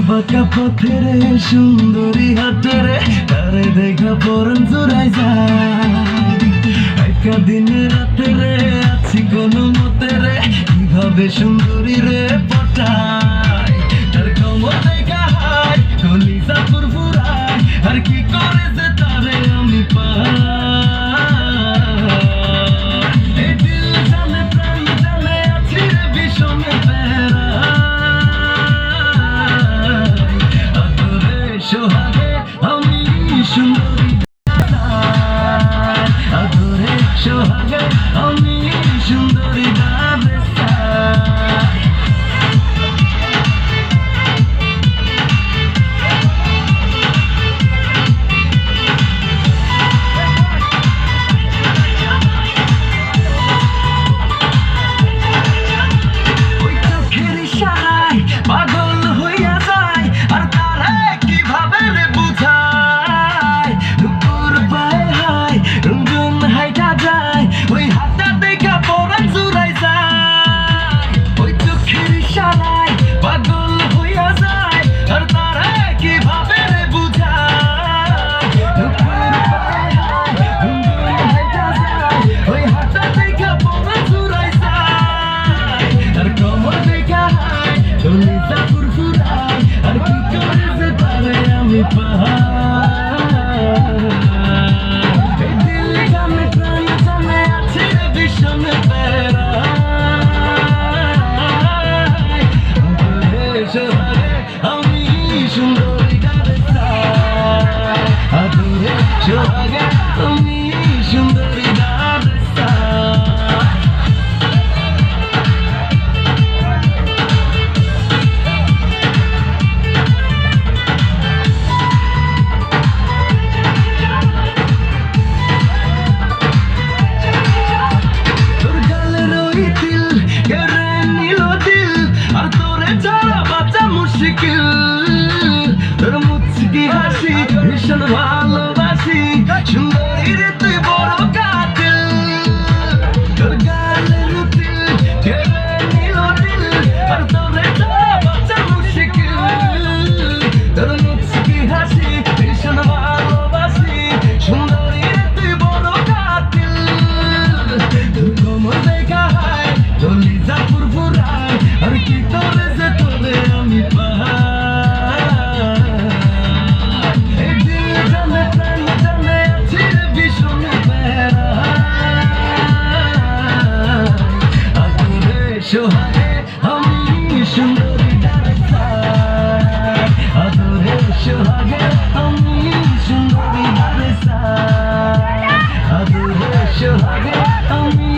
বাঁকা পথেরে সুন্দরী হাতেরে তারে দেখা পরন জোড়াই যায় একা দিনে রাতে রে আছি কোনো মতে রে কিভাবে সুন্দরী রে পটাই তার কমর দেখা হাই কলিজা ফুরফুরাই আর কি করে যে তারে আমি পাই এই দিল জানে প্রাণ জানে আছি রে বিষমে পেরা সোহাগে আমি সুন্দরী আদরে সোহাগে আমি সুন্দরী ওই চোখের ইশারায় পাগল হইয়া যায় আর তারে কিভাবে রে বুঝায় দুপুর পায়ে হায় রঞ্জন হাইটা যায় ওই হাতটা দেখা পরান জুড়াই যায় ওই চোখের ইশারায় পাগল হইয়া যায় আর তারে কিভাবে রে বুঝায় দুপুর পায়ে হায় রঞ্জন হাইটা যায় ওই হাতটা দেখা পরান জুড়াই যায় আর কমর দেখা হায় কলিজা ফুরফুরায় আর কি করে যে তারে আমি পাই এই দিল জানে প্রাণ জানে আছে রে বিষমে পেরা সোহাগে আমি সুন্দরী গারে চাই আদরে সোহাগে আমি সুন্দরী গারে চাই তোর গালের ওই তিল কেড়ে নিল দিল আর তোরে ছাড়া বাঁচা মুশকিল তোর মুচকি হাসি ভীষণ ভালোবাসি সুন্দরী রে তুই বড় কাতিল তোর গালের তিল কেড়ে নিল দিল আর তোরে ছাড়া বাঁচা মুশকিল তোর মুচকি হাসি ভীষণ ভালোবাসি সুন্দরী রে তুই বড় কাতিল তোর কোমর দেখা হায় কলিজা ফুরফুরায় আর কি করে যে তোরে আমি পাই এই দিল জানে প্রাণ জানে আছি রে বিষমে পেরা আদরে সোহাগে আমি সুন্দরী গারে চাই আদরে সোহাগে আমি সুন্দরী গারে চাই আদরে সোহাগে আমি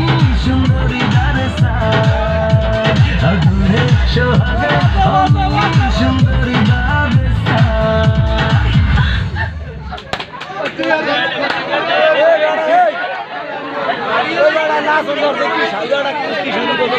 সুন্দরী গারে চাই আদরে সোহাগে আমি সুন্দরী গারে চাই না সুন্দর দেখি সাইডটা কি শুরু করতে